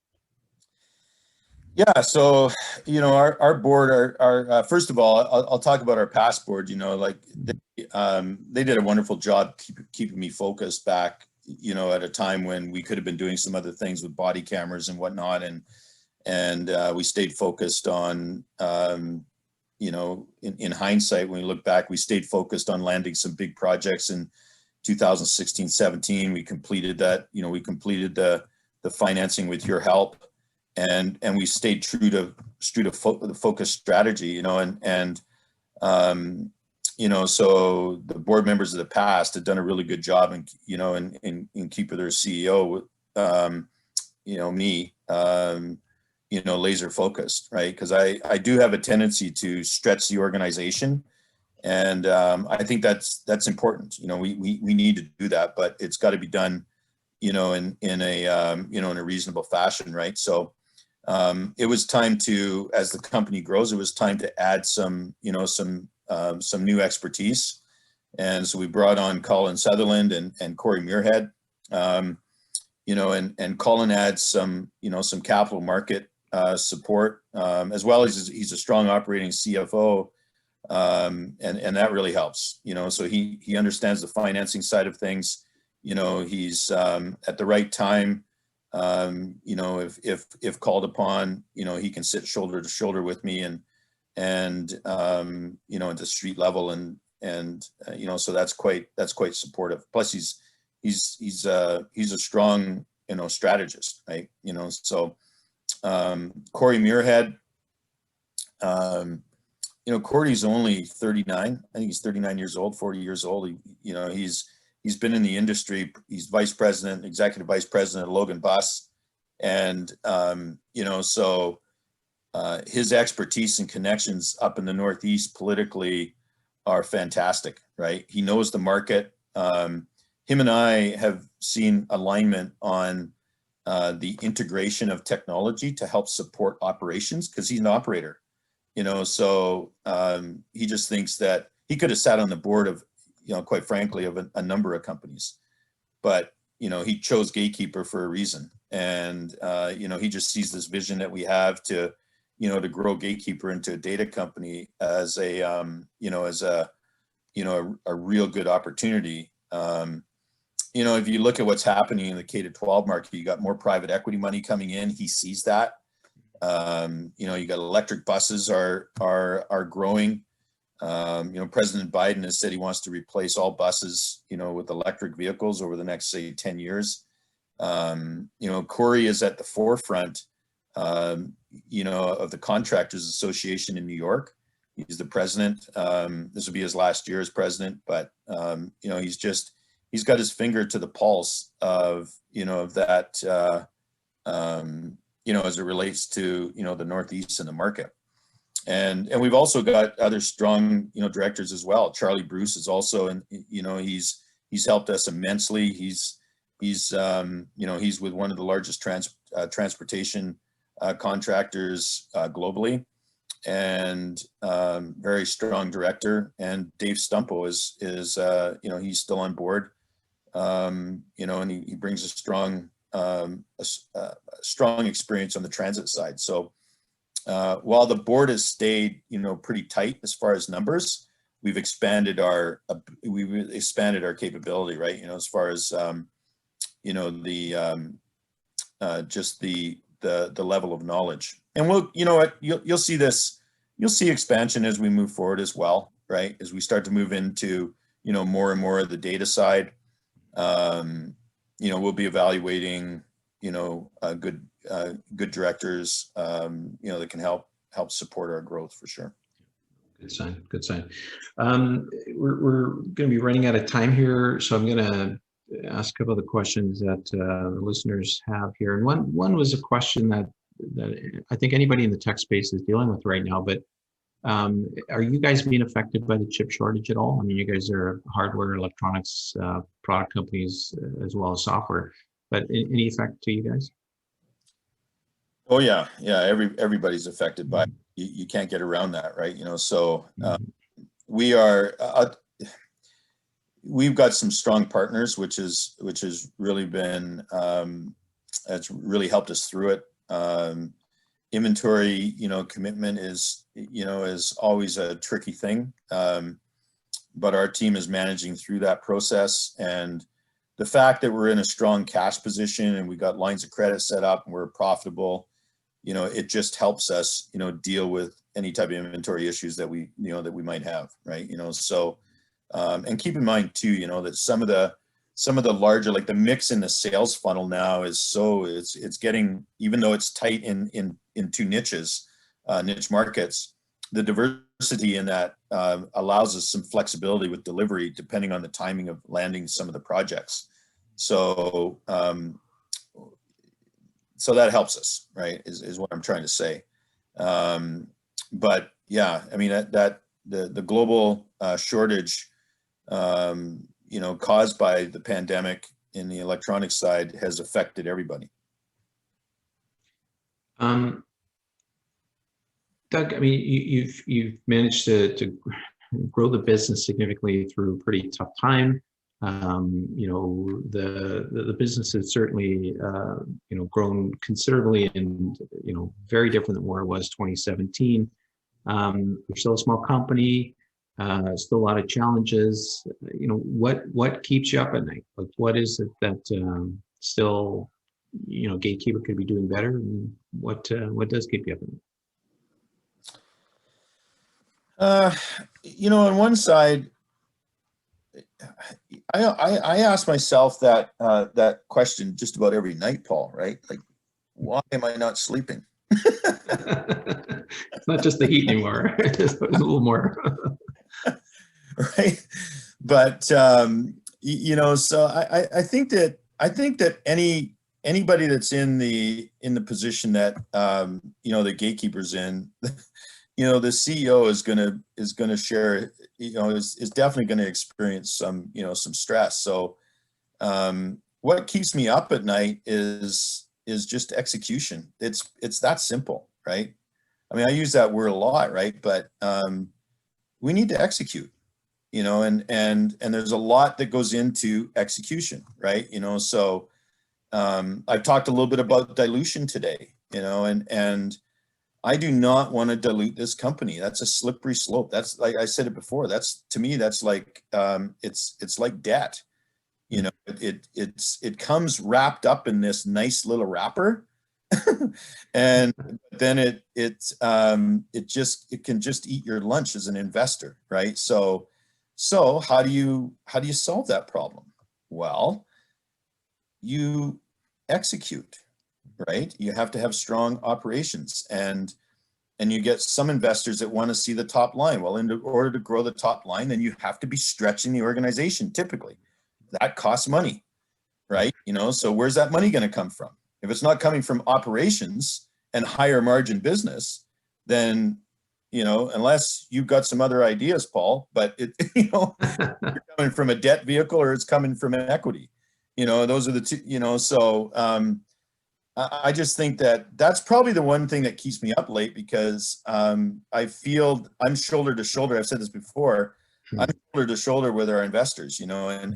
Yeah, so, you know, our board, our first of all, I'll talk about our past board. You know, like they did a wonderful job keeping me focused back, you know, at a time when we could have been doing some other things with body cameras and whatnot, and we stayed focused on, you know, in hindsight, when we look back, we stayed focused on landing some big projects in 2016-17. We completed that, you know, we completed the financing with your help. And we stayed true to the focus strategy, you know, and you know, so the board members of the past had done a really good job in, you know, in keeping their CEO, you know, me, you know, laser focused, right? Because I do have a tendency to stretch the organization, and I think that's important. You know, we need to do that, but it's got to be done, you know, in a you know, in a reasonable fashion, right? So. It was time to, as the company grows, it was time to add some, you know, some new expertise. And so we brought on Colin Sutherland and Corey Muirhead, you know, and Colin adds some, you know, some capital market support, as well as he's a strong operating CFO and that really helps, so he understands the financing side of things. He's at the right time, if called upon, he can sit shoulder to shoulder with me and at the street level, and so that's quite supportive. Plus he's a strong, strategist, right? So Corey Muirhead, Corey's only 39. I think he's 39 years old, 40 years old. He's been in the industry. He's executive vice president of Logan Bus. And, so his expertise and connections up in the Northeast politically are fantastic, right? He knows the market. Him and I have seen alignment on the integration of technology to help support operations, because he's an operator. So he just thinks that he could have sat on the board of, quite frankly, of a number of companies, but, he chose Gatekeeper for a reason. And, he just sees this vision that we have to grow Gatekeeper into a data company as a real good opportunity. If you look at what's happening in the K-12 market, you got more private equity money coming in. He sees that. You got electric buses are growing. President Biden has said he wants to replace all buses, with electric vehicles over the next, say, 10 years. Corey is at the forefront, of the Contractors Association in New York. He's the president. This will be his last year as president, but, he's got his finger to the pulse of, that, as it relates to, the Northeast and the market. And we've also got other strong, directors as well. Charlie Bruce is also, and, he's helped us immensely. He's with one of the largest transportation contractors globally, and very strong director. And Dave Stumpo is he's still on board, and he brings a strong experience on the transit side. So while the board has stayed, pretty tight as far as numbers, we've expanded our capability, right? As far as just the level of knowledge. And you'll see this, you'll see expansion as we move forward as well, right? As we start to move into, more and more of the data side, we'll be evaluating, good directors, that can help support our growth for sure. Good sign. Good sign. We're going to be running out of time here, so I'm going to ask a couple of the questions that the listeners have here. And one was a question that I think anybody in the tech space is dealing with right now. But are you guys being affected by the chip shortage at all? I mean, you guys are hardware, electronics product companies as well as software. But any effect to you guys? Oh yeah. Everybody's affected by it. You can't get around that, right? So we've got some strong partners, which has really been it's really helped us through it. Inventory, commitment is always a tricky thing, but our team is managing through that process. And the fact that we're in a strong cash position and we got lines of credit set up and we're profitable, it just helps us, deal with any type of inventory issues that we might have, right? So, and keep in mind too, that some of the larger, like the mix in the sales funnel now is it's getting, even though it's tight in two niches, niche markets, the diversity in that allows us some flexibility with delivery depending on the timing of landing some of the projects. So, so that helps us, right? Is what I'm trying to say. But yeah, I mean that the global shortage, caused by the pandemic in the electronic side has affected everybody. Doug, I mean, you've managed to grow the business significantly through a pretty tough time. The business has certainly grown considerably and very different than where it was 2017. We're still a small company, still a lot of challenges. What keeps you up at night? Like, what is it that still, Gatekeeper could be doing better, and what does keep you up at night? On one side, I ask myself that question just about every night, Paul, right? Like, why am I not sleeping? It's not just the heat anymore. It's a little more. Right. But, so I think that anybody that's in the position that, the Gatekeeper's in, the CEO is gonna share, is definitely going to experience some stress. So what keeps me up at night is just execution. It's that simple, right? I mean, I use that word a lot, right? But we need to execute, and there's a lot that goes into execution, right? So I've talked a little bit about dilution today, and I do not want to dilute this company. That's a slippery slope. That's, like I said it before, to me, that's like, it's like debt. It comes wrapped up in this nice little wrapper. And then it can just eat your lunch as an investor, right? So how do you solve that problem? Well, you execute, right? You have to have strong operations, and you get some investors that want to see the top line. Well, in order to grow the top line, then you have to be stretching the organization. Typically, that costs money, right? So where's that money going to come from? If it's not coming from operations and higher margin business, then, unless you've got some other ideas, Paul, but you're coming from a debt vehicle or it's coming from equity. Those are the two, so I just think that that's probably the one thing that keeps me up late, because I feel I'm shoulder to shoulder. I've said this before. I'm shoulder to shoulder with our investors, I'm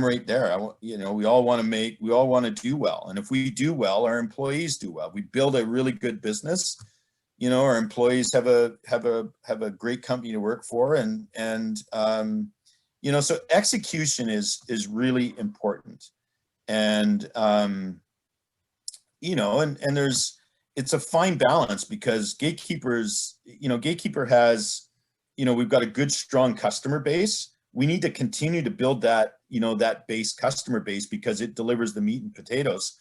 right there. We all want to do well. And if we do well, our employees do well. We build a really good business. Our employees have a great company to work for. So execution is really important. And, it's a fine balance, because Gatekeeper has, we've got a good, strong customer base. We need to continue to build that, that base customer base, because it delivers the meat and potatoes,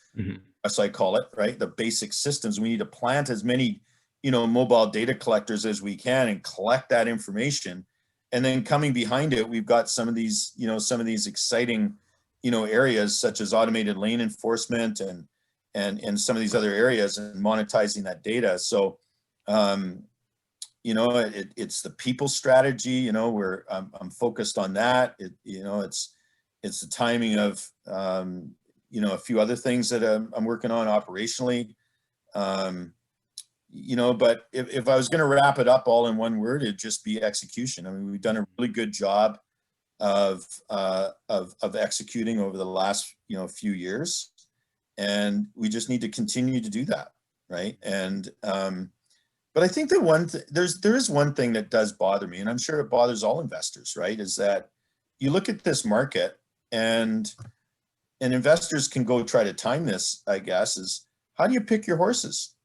as I call it, right? The basic systems. We need to plant as many, mobile data collectors as we can and collect that information. And then coming behind it, we've got some of these exciting, areas such as automated lane enforcement and some of these other areas, and monetizing that data. So, it's the people strategy, where I'm focused on that. It's the timing of, a few other things that I'm working on operationally. But if I was going to wrap it up all in one word, it'd just be execution. I mean, we've done a really good job of executing over the last, few years, and we just need to continue to do that. Right. And, but I think there is one thing that does bother me, and I'm sure it bothers all investors, right? Is that you look at this market, and investors can go try to time this, I guess, is how do you pick your horses,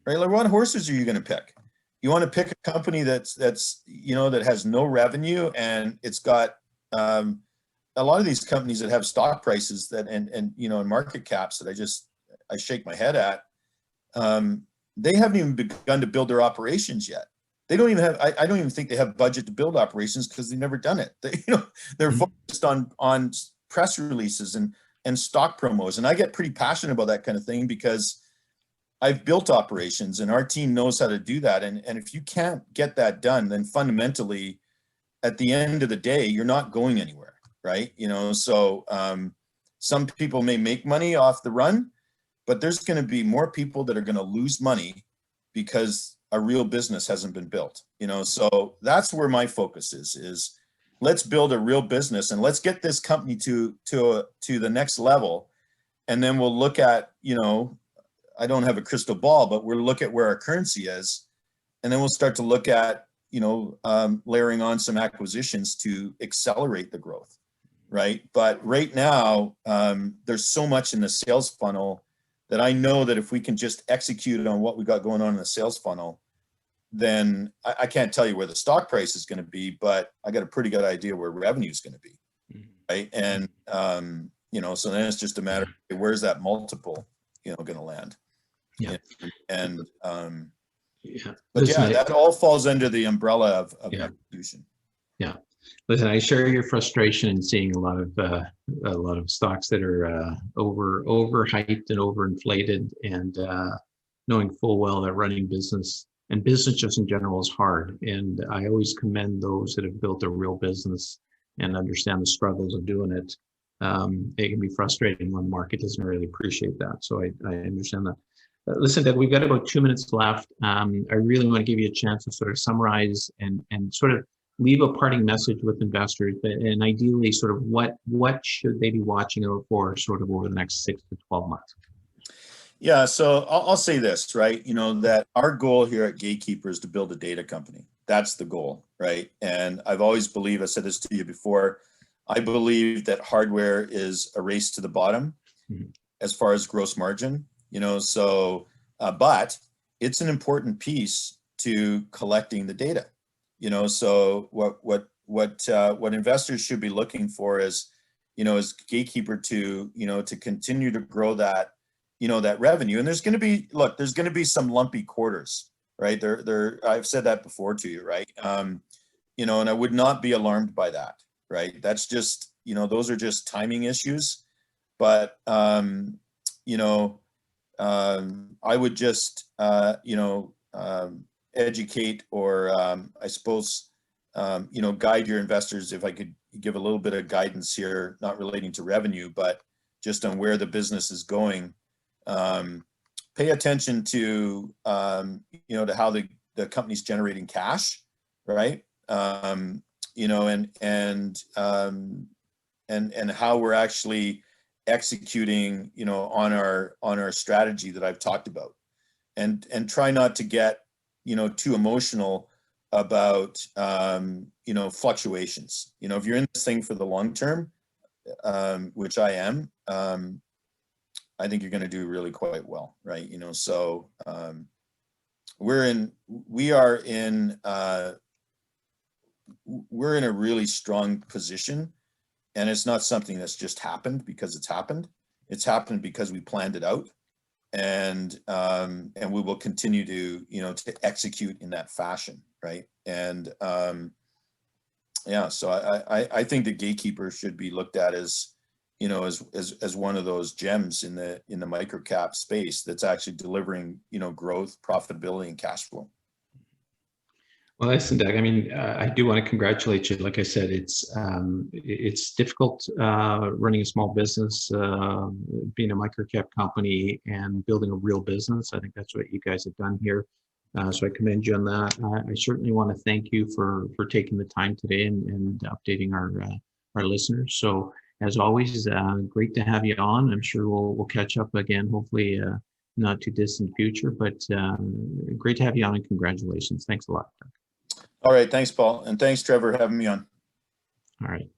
right? Like, what horses are you going to pick? You want to pick a company that's that has no revenue, and it's got a lot of these companies that have stock prices that and market caps that I shake my head at. They haven't even begun to build their operations yet. They don't even have, I don't even think they have budget to build operations, because they've never done it. They're focused on press releases and stock promos. And I get pretty passionate about that kind of thing, because I've built operations and our team knows how to do that. And if you can't get that done, then fundamentally at the end of the day, you're not going anywhere, right? So some people may make money off the run, but there's going to be more people that are going to lose money because a real business hasn't been built, so that's where my focus is let's build a real business, and let's get this company to the next level. And then we'll look at, I don't have a crystal ball, but we'll look at where our currency is, and then we'll start to look at, layering on some acquisitions to accelerate the growth, right? But right now, there's so much in the sales funnel that I know that if we can just execute on what we got going on in the sales funnel, then I can't tell you where the stock price is going to be, but I got a pretty good idea where revenue is going to be, right? And so then it's just a matter of where's that multiple, going to land. Yeah. And Yeah. but Listen, that all falls under the umbrella of execution. Yeah. Listen, I share your frustration in seeing a lot of stocks that are overhyped and overinflated, and knowing full well that running business and business just in general is hard. And I always commend those that have built a real business and understand the struggles of doing it. It can be frustrating when the market doesn't really appreciate that. So I understand that. Listen, Doug, we've got about 2 minutes left. I really want to give you a chance to sort of summarize and sort of leave a parting message with investors, and ideally sort of what should they be watching out for sort of over the next 6 to 12 months? Yeah, so I'll say this, right? That our goal here at Gatekeeper is to build a data company. That's the goal, right? And I've always believed, I said this to you before, I believe that hardware is a race to the bottom as far as gross margin, but it's an important piece to collecting the data, so what investors should be looking for is Gatekeeper to continue to grow that, that revenue. And there's going to be some lumpy quarters, right? I've said that before to you, right? And I would not be alarmed by that, right? That's just, those are just timing issues. But, I would just, educate or, I suppose, guide your investors, if I could give a little bit of guidance here, not relating to revenue, but just on where the business is going. Pay attention to, to how the company's generating cash, right? And how we're actually executing, on our strategy that I've talked about, and try not to get, too emotional about, fluctuations. If you're in this thing for the long term, which I am, I think you're going to do really quite well, right? So we're in a really strong position, and it's not something that's just happened because it's happened. It's happened because we planned it out, and we will continue to to execute in that fashion, right? And so I think the Gatekeeper should be looked at as as one of those gems in the microcap space that's actually delivering growth, profitability, and cash flow. Well, listen, Doug, I mean, I do want to congratulate you. Like I said, it's difficult running a small business, being a microcap company and building a real business. I think that's what you guys have done here. So I commend you on that. I certainly want to thank you for taking the time today and updating our listeners. So as always, great to have you on. I'm sure we'll catch up again, hopefully not too distant future, but great to have you on, and congratulations. Thanks a lot, Doug. All right. Thanks, Paul. And thanks, Trevor, for having me on. All right.